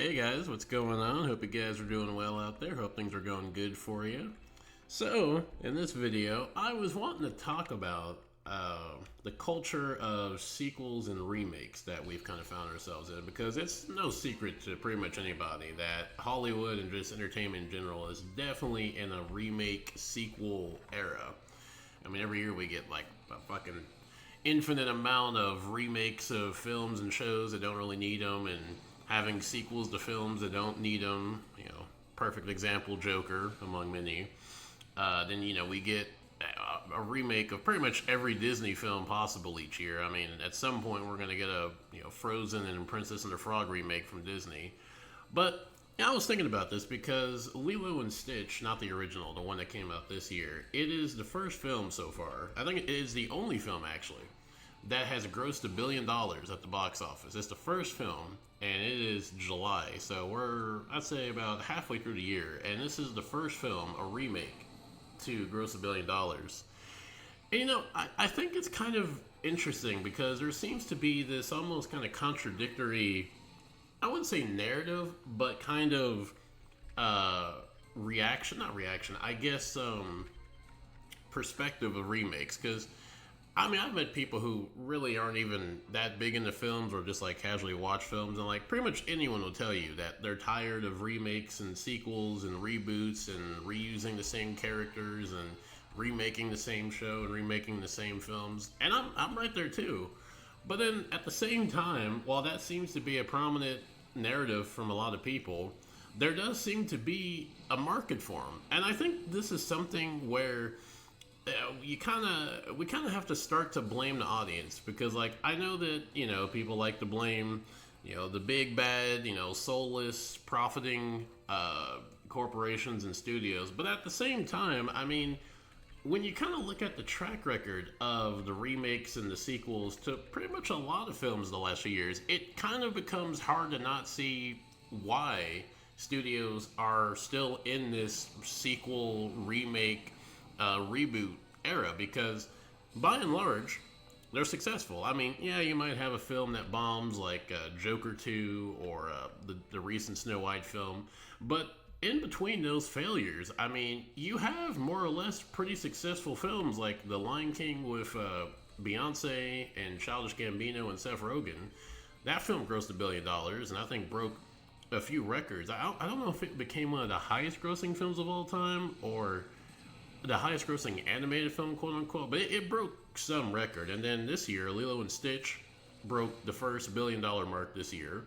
Hey guys, what's going on? Hope you guys are doing well out there. Hope things are going good for you. So, in this video, I was wanting to talk about the culture of sequels and remakes that we've kind of found ourselves in because it's no secret to pretty much anybody that Hollywood and just entertainment in general is definitely in a remake sequel era. I mean, every year we get like a fucking infinite amount of remakes of films and shows that don't really need them, and having sequels to films that don't need them. Perfect example, Joker, among many. Then we get a remake of pretty much every Disney film possible each year. I mean, at some point we're gonna get a Frozen and Princess and the Frog remake from Disney. But I was thinking about this because Lilo and Stitch, not the original, the one that came out this year, it is the first film so far. I think it is the only film actually that has grossed $1 billion at the box office. It's the first film, and it is July, so we're I'd say about halfway through the year, and this is the first film, a remake, to gross $1 billion. And I think it's kind of interesting because there seems to be this almost kind of contradictory, I wouldn't say narrative, but kind of reaction, not reaction, I guess, perspective of remakes. Because I mean, I've met people who really aren't even that big into films or just like casually watch films, and like pretty much anyone will tell you that they're tired of remakes and sequels and reboots and reusing the same characters and remaking the same show and remaking the same films. And I'm right there too. But then at the same time, while that seems to be a prominent narrative from a lot of people, there does seem to be a market for them. And I think this is something where we kind of have to start to blame the audience, because like I know that people like to blame the big bad soulless profiting corporations and studios, but at the same time, I mean, when you kind of look at the track record of the remakes and the sequels to pretty much a lot of films the last few years, it kind of becomes hard to not see why studios are still in this sequel remake reboot era, because by and large they're successful. I mean, yeah, you might have a film that bombs like Joker 2 or the recent Snow White film, but in between those failures, I mean, you have more or less pretty successful films like The Lion King with Beyonce and Childish Gambino and Seth Rogen. That film grossed $1 billion and I think broke a few records. I don't know if it became one of the highest grossing films of all time or the highest grossing animated film, quote unquote, but it broke some record. And then this year, Lilo and Stitch broke the first $1 billion mark this year.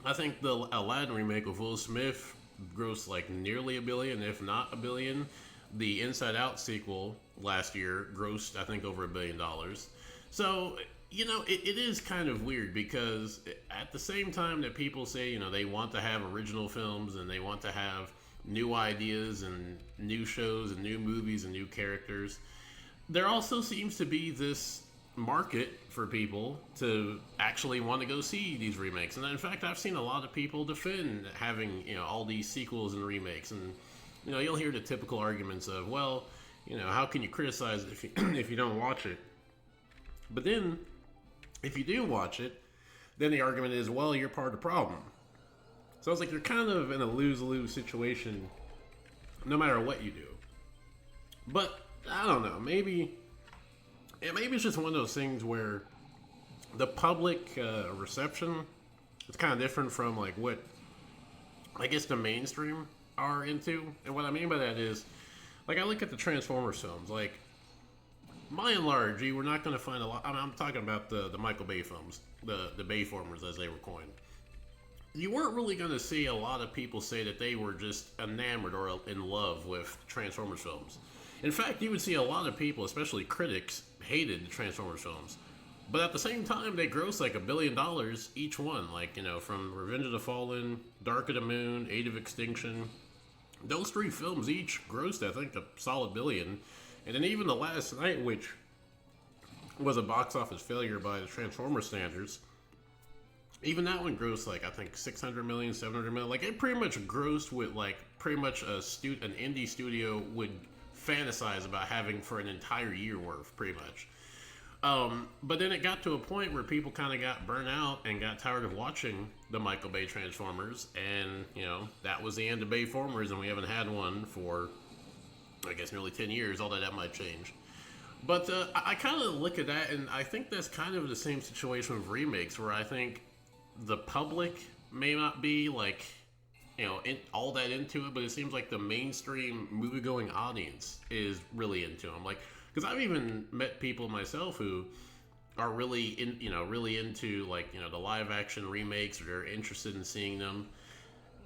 I think the Aladdin remake with Will Smith grossed like nearly $1 billion, if not $1 billion. The Inside Out sequel last year grossed, I think, over $1 billion. So, it is kind of weird because at the same time that people say, they want to have original films and they want to have new ideas and new shows and new movies and new characters, there also seems to be this market for people to actually want to go see these remakes. And in fact, I've seen a lot of people defend having all these sequels and remakes, and you'll hear the typical arguments of, well, how can you criticize it if you, if you don't watch it? But then if you do watch it, then the argument is, well, you're part of the problem. So it's like you're kind of in a lose-lose situation no matter what you do. But I don't know, maybe it's just one of those things where the public reception is kind of different from like what I guess the mainstream are into. And what I mean by that is, like, I look at the Transformers films, like, by and large, you were not going to find a lot. I mean, I'm talking about the Michael Bay films, the Bayformers as they were coined. You weren't really going to see a lot of people say that they were just enamored or in love with Transformers films. In fact, you would see a lot of people, especially critics, hated the Transformers films. But at the same time, they grossed like $1 billion each one. Like, from Revenge of the Fallen, Dark of the Moon, Age of Extinction. Those three films each grossed, I think, a solid $1 billion. And then even The Last Night, which was a box office failure by the Transformers standards, even that one grossed like, I think, 600 million, 700 million. Like, it pretty much grossed with like pretty much an indie studio would fantasize about having for an entire year worth, pretty much. But then it got to a point where people kind of got burnt out and got tired of watching the Michael Bay Transformers, and that was the end of Bayformers, and we haven't had one for, I guess, nearly 10 years. Although that might change. But I kind of look at that, and I think that's kind of the same situation with remakes, where I think the public may not be like, all that into it, but it seems like the mainstream movie-going audience is really into them. Like, because I've even met people myself who are really into like the live-action remakes, or they're interested in seeing them.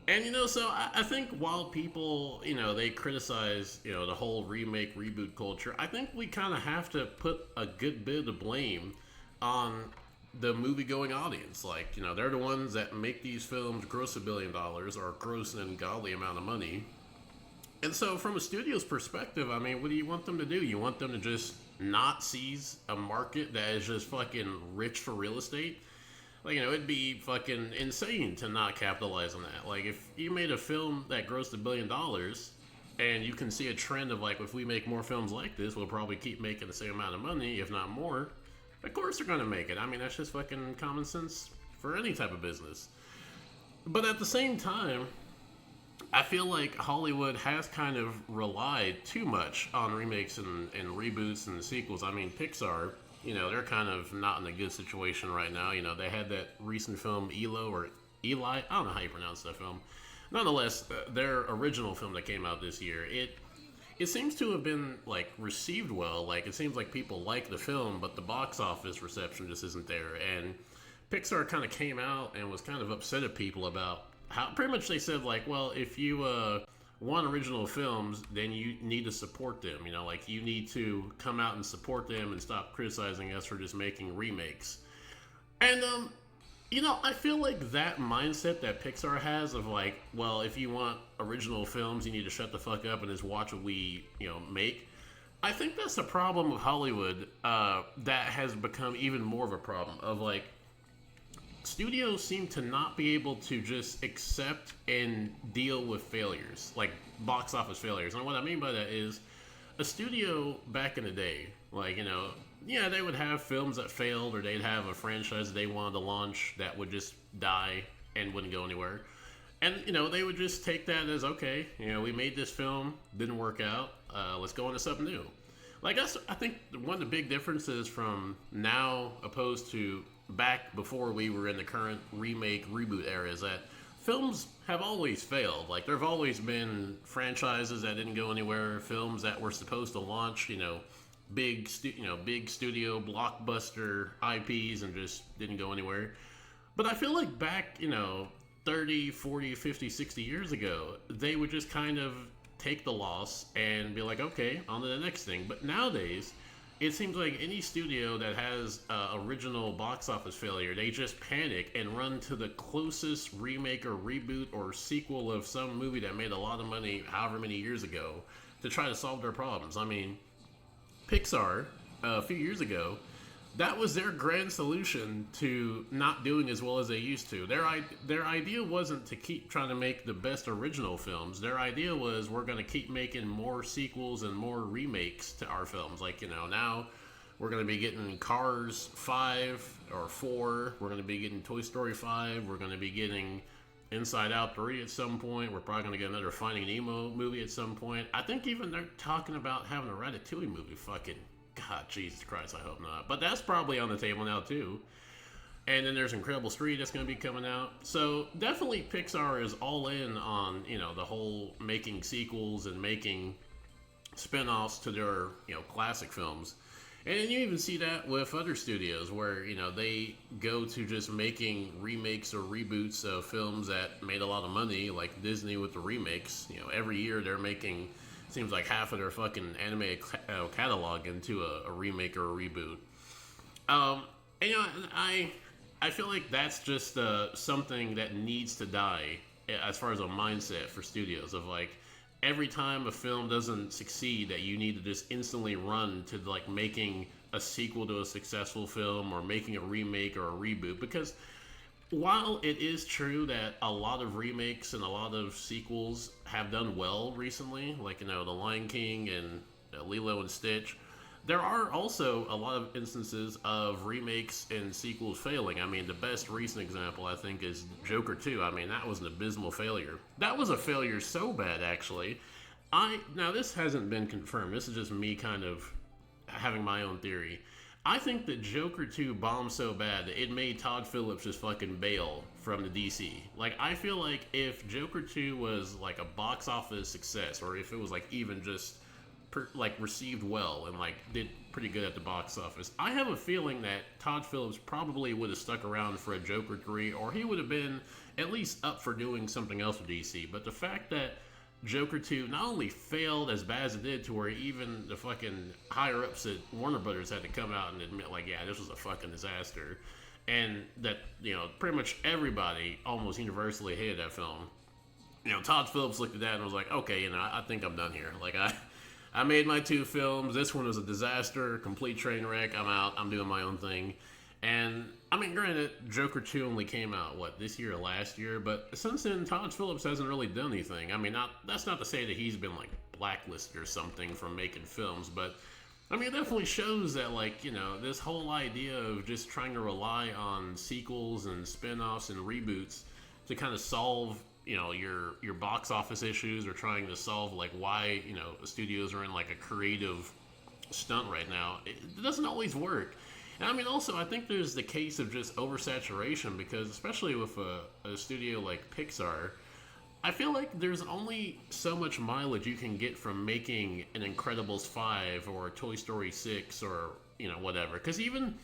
And so I think while people, they criticize, the whole remake reboot culture, I think we kind of have to put a good bit of blame on the movie going audience. Like, they're the ones that make these films gross $1 billion or gross an ungodly amount of money. And so, from a studio's perspective, I mean, what do you want them to do? You want them to just not seize a market that is just fucking rich for real estate? Like, it'd be fucking insane to not capitalize on that. Like, if you made a film that grossed $1 billion, and you can see a trend of, like, if we make more films like this, we'll probably keep making the same amount of money, if not more. Of course they're gonna make it. I mean, that's just fucking common sense for any type of business. But at the same time, I feel like Hollywood has kind of relied too much on remakes and reboots and sequels. I mean, Pixar, they're kind of not in a good situation right now. They had that recent film Elo or Eli. I don't know how you pronounce that film. Nonetheless, their original film that came out this year, it seems to have been like received well. Like, it seems like people like the film, but the box office reception just isn't there. And Pixar kind of came out and was kind of upset at people about how pretty much they said like, well, if you want original films, then you need to support them. Like, you need to come out and support them and stop criticizing us for just making remakes. And I feel like that mindset that Pixar has of like, well, if you want original films, you need to shut the fuck up and just watch what we, make. I think that's a problem with Hollywood that has become even more of a problem of like, studios seem to not be able to just accept and deal with failures, like box office failures. And what I mean by that is, a studio back in the day, like, yeah, they would have films that failed, or they'd have a franchise they wanted to launch that would just die and wouldn't go anywhere. And, they would just take that as, okay, we made this film, didn't work out, let's go into something new. Like, that's, I think, one of the big differences from now opposed to back before we were in the current remake reboot era is that films have always failed. Like, there have always been franchises that didn't go anywhere, films that were supposed to launch, big studio blockbuster IPs and just didn't go anywhere. But I feel like back, 30, 40, 50, 60 years ago, they would just kind of take the loss and be like, okay, on to the next thing. But nowadays, it seems like any studio that has original box office failure, they just panic and run to the closest remake or reboot or sequel of some movie that made a lot of money however many years ago to try to solve their problems. I mean, Pixar, a few years ago, that was their grand solution to not doing as well as they used to. Their idea wasn't to keep trying to make the best original films. Their idea was, we're going to keep making more sequels and more remakes to our films. Like, now we're going to be getting Cars 5 or 4. We're going to be getting Toy Story 5. We're going to be getting Inside Out 3 at some point. We're probably going to get another Finding Nemo movie at some point. I think even they're talking about having a Ratatouille movie. Fucking God, Jesus Christ, I hope not. But that's probably on the table now, too. And then there's Incredible Street that's going to be coming out. So definitely Pixar is all in on, the whole making sequels and making spin-offs to their, classic films. And then you even see that with other studios where, they go to just making remakes or reboots of films that made a lot of money, like Disney with the remakes. Every year they're making, seems like half of their fucking anime catalog into a remake or a reboot. And I feel like that's just something that needs to die as far as a mindset for studios of like, every time a film doesn't succeed, that you need to just instantly run to like making a sequel to a successful film or making a remake or a reboot. Because while it is true that a lot of remakes and a lot of sequels have done well recently, like, The Lion King and Lilo and Stitch, there are also a lot of instances of remakes and sequels failing. I mean, the best recent example I think is Joker 2. I mean, that was an abysmal failure. That was a failure so bad, actually. I now this hasn't been confirmed. This is just me kind of having my own theory. I think that Joker 2 bombed so bad that it made Todd Phillips just fucking bail from the DC. Like, I feel like if Joker 2 was like a box office success, or if it was like even just like received well and like did pretty good at the box office, I have a feeling that Todd Phillips probably would have stuck around for a Joker 3, or he would have been at least up for doing something else with DC. But the fact that Joker 2 not only failed as bad as it did, to where even the fucking higher ups at Warner Brothers had to come out and admit, like, yeah, this was a fucking disaster. And that, pretty much everybody almost universally hated that film. Todd Phillips looked at that and was like, okay, I think I'm done here. Like, I made my 2 films. This one was a disaster, complete train wreck. I'm out. I'm doing my own thing. And, I mean, granted, Joker 2 only came out, this year or last year? But since then, Todd Phillips hasn't really done anything. I mean, that's not to say that he's been, blacklisted or something from making films. But, I mean, it definitely shows that, this whole idea of just trying to rely on sequels and spin-offs and reboots to kind of solve your box office issues, or trying to solve why studios are in a creative stunt right now, it doesn't always work. And I mean, also, I think there's the case of just oversaturation, because especially with a studio like Pixar, I feel like there's only so much mileage you can get from making an Incredibles 5 or Toy Story 6 or whatever. Because even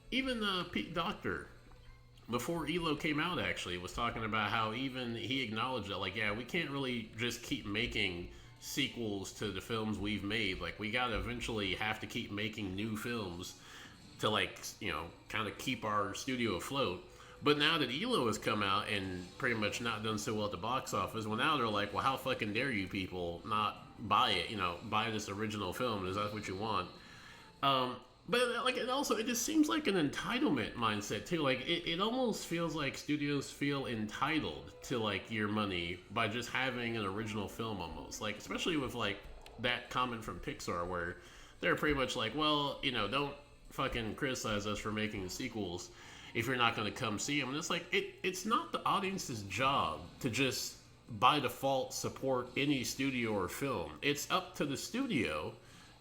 Pete Docter, before ELO came out, actually was talking about how even he acknowledged that, yeah, we can't really just keep making sequels to the films we've made. We gotta eventually have to keep making new films to kind of keep our studio afloat. But now that ELO has come out and pretty much not done so well at the box office, well, now they're like, well, how fucking dare you people not buy it, buy this original film, is that what you want? But it just seems like an entitlement mindset too. It almost feels like studios feel entitled to your money by just having an original film almost. Especially with that comment from Pixar, where they're pretty much like, well, don't fucking criticize us for making sequels if you're not going to come see them. And it's it's not the audience's job to just by default support any studio or film. It's up to the studio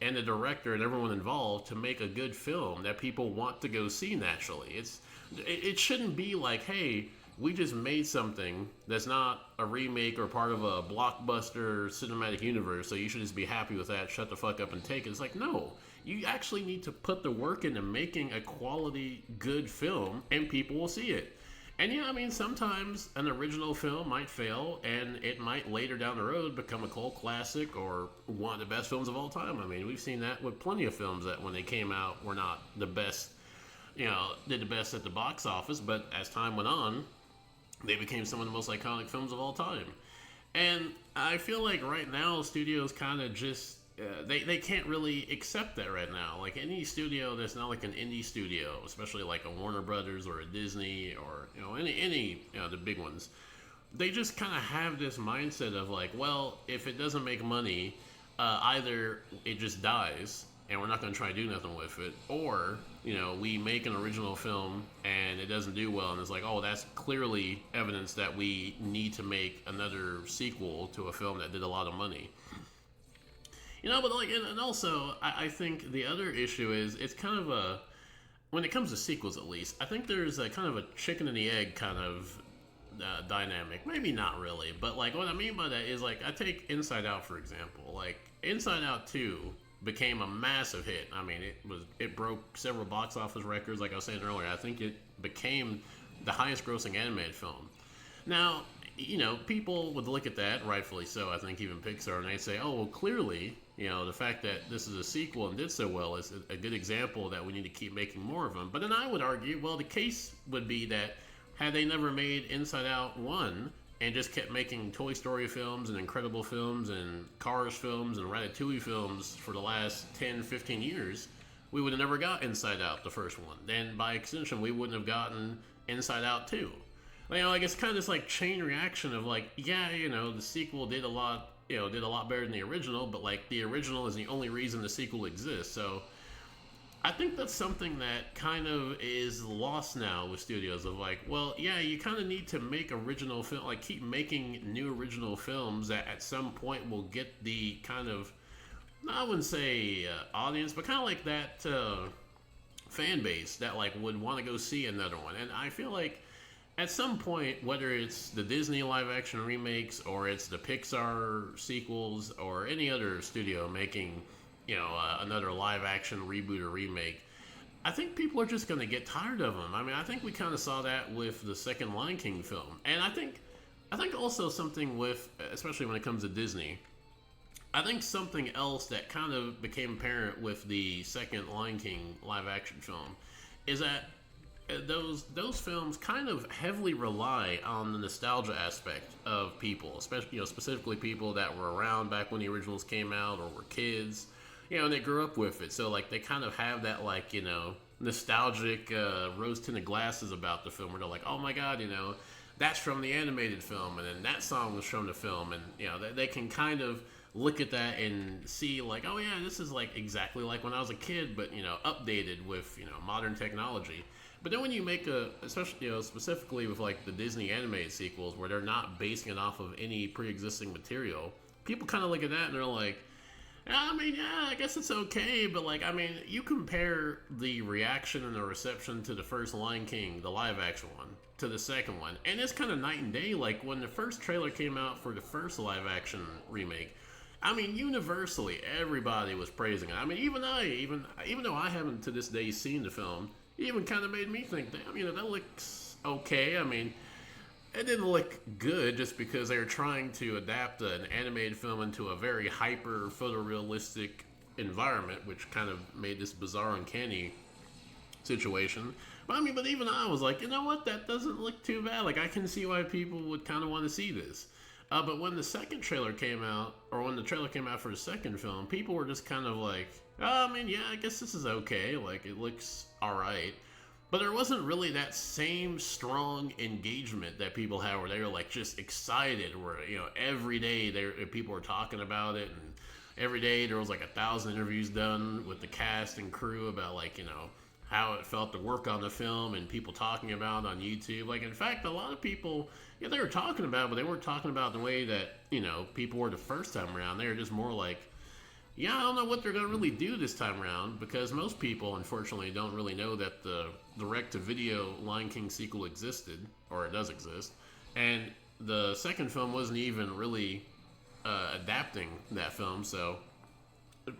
and the director and everyone involved to make a good film that people want to go see naturally. It shouldn't be like, hey, we just made something that's not a remake or part of a blockbuster cinematic universe, so you should just be happy with that, shut the fuck up and take it. It's like, no. You actually need to put the work into making a quality, good film, and people will see it. And yeah, I mean, sometimes an original film might fail, and it might later down the road become a cult classic or one of the best films of all time. I mean, we've seen that with plenty of films that when they came out were not the best, did the best at the box office, but as time went on, they became some of the most iconic films of all time. And I feel like right now, studios kind of just they can't really accept that right now. Any studio that's not an indie studio, especially a Warner Brothers or a Disney or any the big ones, they just kind of have this mindset of well, if it doesn't make money, either it just dies and we're not going to try to do nothing with it, or we make an original film and it doesn't do well, and it's oh, that's clearly evidence that we need to make another sequel to a film that did a lot of money. But and also, I think the other issue is, it's kind of a, when it comes to sequels at least, I think there's a kind of a chicken and the egg kind of dynamic. Maybe not really, but what I mean by that is I take Inside Out for example. Inside Out 2 became a massive hit. I mean, it broke several box office records. Like I was saying earlier, I think it became the highest grossing animated film. Now, people would look at that, rightfully so, I think even Pixar, and they say, oh, well, clearly, the fact that this is a sequel and did so well is a good example that we need to keep making more of them. But then I would argue, well, the case would be that had they never made Inside Out 1 and just kept making Toy Story films and Incredible films and Cars films and Ratatouille films for the last 10, 15 years, we would have never got Inside Out, the first one. And by extension, we wouldn't have gotten Inside Out 2. It's kind of this chain reaction of yeah, the sequel did a lot better than the original, but the original is the only reason the sequel exists. So I think that's something that kind of is lost now with studios of like, well, yeah, you kind of need to make original film, like keep making new original films that at some point will get the kind of, I wouldn't say audience, but kind of like that fan base that like would want to go see another one. And I feel like at some point, whether it's the Disney live action remakes or it's the Pixar sequels or any other studio making, another live action reboot or remake, I think people are just going to get tired of them. I mean, I think we kind of saw that with the second Lion King film, and I think also something with, especially when it comes to Disney, I think something else that kind of became apparent with the second Lion King live action film is that those films kind of heavily rely on the nostalgia aspect of people, especially specifically people that were around back when the originals came out or were kids, and they grew up with it. So like they kind of have that like nostalgic rose tinted glasses about the film where they're like, oh my god, that's from the animated film, and then that song was from the film, and they can kind of look at that and see like, oh yeah, this is like exactly like when I was a kid, but updated with modern technology. But then when you make especially specifically with like the Disney animated sequels where they're not basing it off of any pre-existing material, people kind of look at that and they're like, I mean, yeah, I guess it's okay, but like, I mean, you compare the reaction and the reception to the first Lion King, the live action one, to the second one, and it's kind of night and day. Like when the first trailer came out for the first live action remake, I mean, universally, everybody was praising it. I mean, even though I haven't to this day seen the film, it even kind of made me think, damn, that looks okay. I mean, it didn't look good just because they were trying to adapt an animated film into a very hyper photorealistic environment, which kind of made this bizarre, uncanny situation. But I mean, but even I was like, you know what? That doesn't look too bad. Like, I can see why people would kind of want to see this. But when the second trailer came out, or when the trailer came out for the second film, people were just kind of like, oh, I mean, yeah, I guess this is okay. Like, it looks alright. But there wasn't really that same strong engagement that people had where they were like just excited, where, every day people were talking about it, and every day there was like 1,000 interviews done with the cast and crew about like, how it felt to work on the film and people talking about it on YouTube. Like, in fact, a lot of people, they were talking about it, but they weren't talking about it the way that, people were the first time around. They were just more like, yeah, I don't know what they're going to really do this time around, because most people, unfortunately, don't really know that the direct-to-video Lion King sequel existed, or it does exist, and the second film wasn't even really adapting that film, so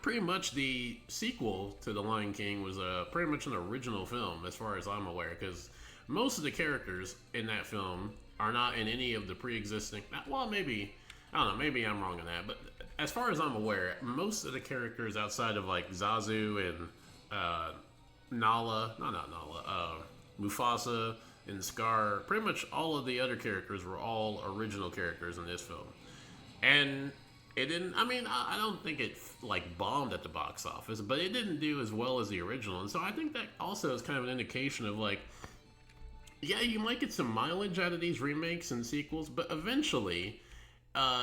pretty much the sequel to The Lion King was pretty much an original film, as far as I'm aware, because most of the characters in that film are not in any of the pre-existing, well, maybe, I don't know, maybe I'm wrong on that, but as far as I'm aware, most of the characters outside of like Zazu and Mufasa and Scar, pretty much all of the other characters were all original characters in this film. And it didn't, I mean, I don't think it like bombed at the box office, but it didn't do as well as the original. And so I think that also is kind of an indication of like, yeah, you might get some mileage out of these remakes and sequels, but eventually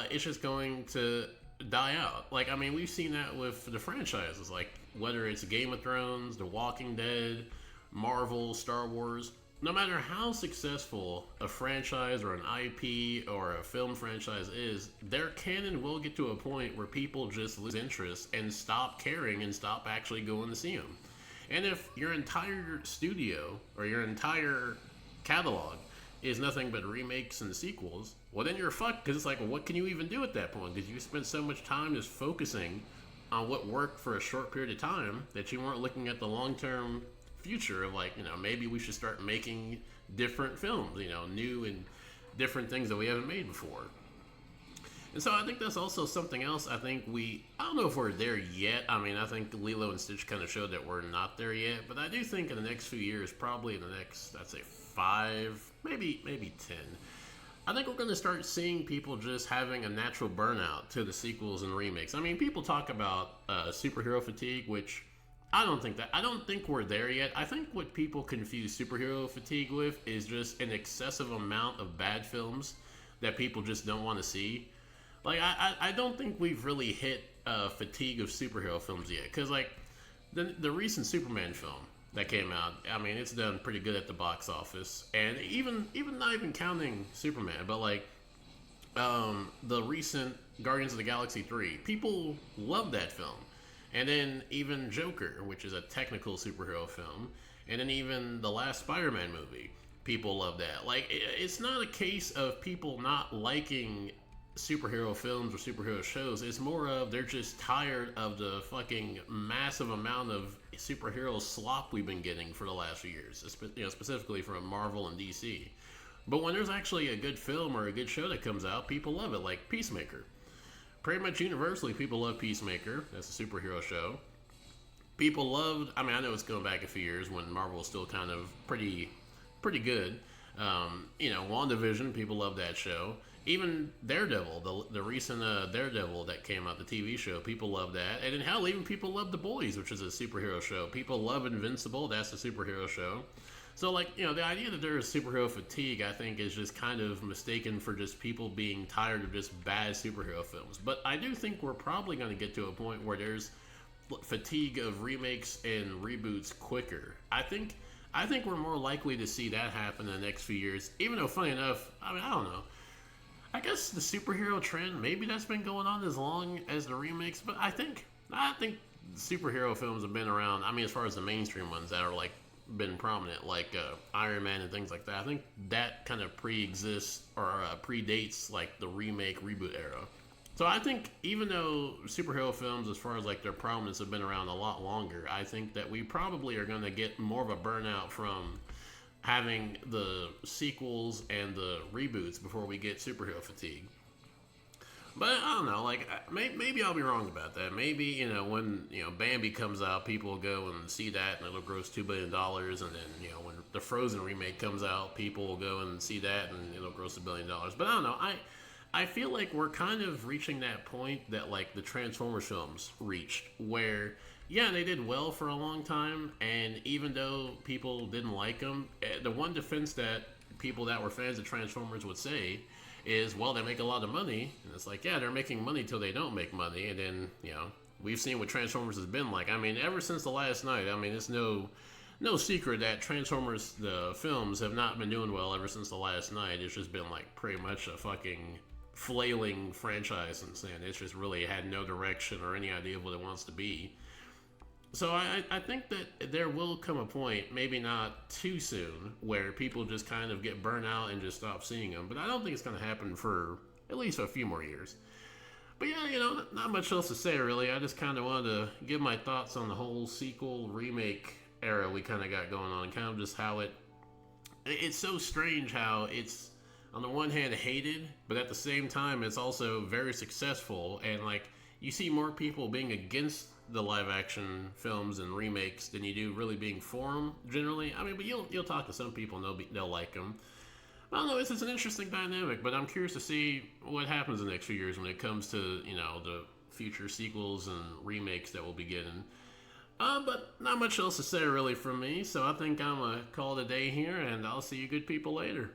it's just going to die out. Like, I mean, we've seen that with the franchises, like whether it's Game of Thrones, The Walking Dead, Marvel, Star Wars. No matter how successful a franchise or an IP or a film franchise is, their canon will get to a point where people just lose interest and stop caring and stop actually going to see them. And if your entire studio or your entire catalog is nothing but remakes and sequels, well, then you're fucked, because it's like, well, what can you even do at that point? Because you spent so much time just focusing on what worked for a short period of time that you weren't looking at the long-term future of like, maybe we should start making different films, new and different things that we haven't made before. And so I think that's also something else. I don't know if we're there yet. I mean, I think Lilo and Stitch kind of showed that we're not there yet, but I do think in the next few years, probably in the next, I'd say 5, maybe 10, I think we're going to start seeing people just having a natural burnout to the sequels and remakes. I mean, people talk about superhero fatigue, which I don't think we're there yet. I think what people confuse superhero fatigue with is just an excessive amount of bad films that people just don't want to see. Like, I don't think we've really hit fatigue of superhero films yet. Because, like, the recent Superman film that came out. I mean, it's done pretty good at the box office, and even not even counting Superman, but like the recent Guardians of the Galaxy 3. People love that film. And then even Joker, which is a technical superhero film, and then even the last Spider-Man movie, people love that. Like, it's not a case of people not liking superhero films or superhero shows. It's more of they're just tired of the fucking massive amount of superhero slop we've been getting for the last few years, specifically from Marvel and DC. But when there's actually a good film or a good show that comes out, people love it, like Peacemaker. Pretty much universally, people love Peacemaker. That's a superhero show. People loved. I mean, I know it's going back a few years when Marvel was still kind of pretty good. WandaVision. People love that show. Even Daredevil, the recent Daredevil that came out, the TV show, people love that. And then hell, even people love The Boys, which is a superhero show. People love Invincible. That's a superhero show. So, like, the idea that there is superhero fatigue, I think, is just kind of mistaken for just people being tired of just bad superhero films. But I do think we're probably going to get to a point where there's fatigue of remakes and reboots quicker. I think we're more likely to see that happen in the next few years. Even though, funny enough, I mean, I don't know. I guess the superhero trend, maybe that's been going on as long as the remakes. But I think superhero films have been around. I mean, as far as the mainstream ones that are like been prominent, like Iron Man and things like that. I think that kind of pre-exists or predates like the remake reboot era. So I think even though superhero films, as far as like their prominence, have been around a lot longer, I think that we probably are going to get more of a burnout from having the sequels and the reboots before we get superhero fatigue. But I don't know, like maybe I'll be wrong about that. Maybe when Bambi comes out, people will go and see that, and it'll gross $2 billion. And then when the Frozen remake comes out, people will go and see that, and it'll gross $1 billion. But I don't know. I feel like we're kind of reaching that point that like the Transformers films reached, where yeah, they did well for a long time, and even though people didn't like them, the one defense that people that were fans of Transformers would say is, well, they make a lot of money. And it's like, yeah, they're making money till they don't make money. And then, we've seen what Transformers has been like. I mean, ever since the last night, I mean, it's no secret that Transformers, the films, have not been doing well ever since the last night. It's just been like pretty much a fucking flailing franchise since then. It's just really had no direction or any idea of what it wants to be. So I think that there will come a point, maybe not too soon, where people just kind of get burnt out and just stop seeing them. But I don't think it's going to happen for at least a few more years. But yeah, not much else to say really. I just kind of wanted to give my thoughts on the whole sequel remake era we kind of got going on, kind of just how it's so strange how it's on the one hand hated, but at the same time it's also very successful, and like you see more people being against the live action films and remakes than you do really being for them generally. I mean, but you'll talk to some people and they'll like them. I don't know, it's an interesting dynamic, but I'm curious to see what happens in the next few years when it comes to the future sequels and remakes that we'll be getting. But not much else to say really from me, so I think I'm gonna call it a day here, and I'll see you good people later.